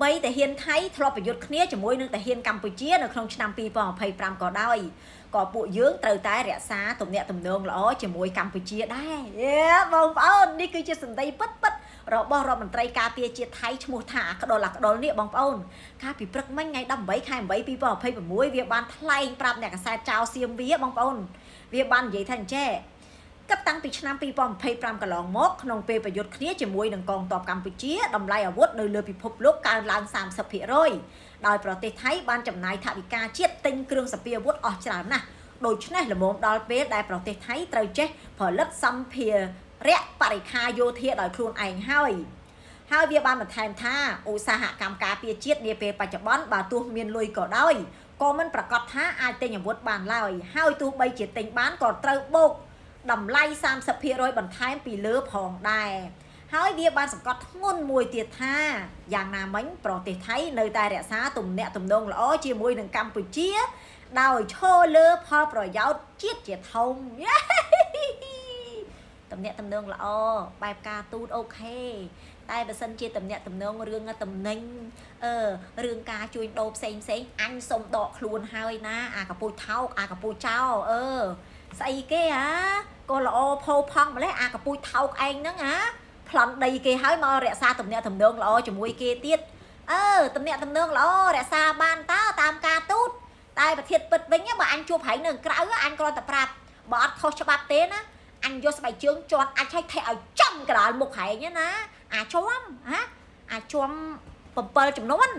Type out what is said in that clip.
បីតែហ៊ានថៃធ្លាប់ប្រយុទ្ធគ្នាជាមួយនឹងតាហ៊ានកម្ពុជានៅក្នុងឆ្នាំ2025ក៏ដោយក៏ពួកយើងត្រូវតែរក្សាទំនាក់ទំនងល្អជាមួយកម្ពុជាដែរបងប្អូននេះគឺជាសន្តិពិតរបស់រដ្ឋមន្ត្រីការពារជាតិថៃឈ្មោះថាក្ដុលនេះបងប្អូនកាលពីព្រឹកមិញថ្ងៃ18ខែ8 2026វាបានថ្លែងប្រាប់អ្នកកាសែតចៅសៀមវាបងប្អូនវាបាននិយាយថាអញ្ចេះគិតតាំងពីឆ្នាំ2025កន្លងមកក្នុងពេលប្រយុទ្ធគ្នាជាមួយនឹងកងទ័ពកម្ពុជាតម្លៃអាវុធនៅលើពិភពលោកកើនឡើង 30% ដោយប្រទេសថៃបានចំណាយថវិកាជាតិទិញគ្រឿងសព្វាអាវុធអស់ច្រើនណាស់ដូច្នេះល្មមដល់ពេលដែលប្រទេសថៃត្រូវចេះផលិតសម្ភារៈបរិក្ខារយោធាដោយខ្លួនឯងហើយវាបានបន្ថែមថាឧស្សាហកម្មការពារជាតិនាពេលបច្ចុប្បន្នបើទោះមានលុយក៏ដោយក៏មិនប្រកាសថាអាចទិញអាវុធបានឡើយហើយទោះបីជាទិញបានក៏ត្រូវបូកតម្លៃ 30% បន្ថែមពីលើផងដែរហើយវាបានសង្កត់ធ្ងន់មួយទៀតថាយ៉ាងណាមិញប្រទេសថៃនៅតែរក្សាទំនាក់ទំនងល្អជាមួយនឹងកម្ពុជាដោយឈរលើផលប្រយោជន៍ជាតិជាធំទំនាក់ទំនងល្អបែបការទូតអូខេតែបើសិនជាទំនាក់ទំនងរឿងតំណែងរឿងការជួញដូរផ្សេងអញសុំដកខ្លួនហើយណាអាកពូចថោកអាកពូចចោស្អីគេក៏ល្អផោផង់ម្លេះអាកពូចថោកឯងហ្នឹងប្លន់ដីគេហើយមករក្សាទំនាក់ទំនងល្អជាមួយគេទៀតទំនាក់ទំនងល្អរក្សាបានតើតាមការទូតតែប្រធានពិតវិញបើអញជួបហែងនៅក្រៅអញគ្រាន់តែប្រាប់បើអត់ខុសច្បាប់ទេណាអញយកស្បែកជើងជាន់អាចឲ្យថេឲ្យចំកណ្ដាលមុខហែងណាអាចជាប់7ចំនួន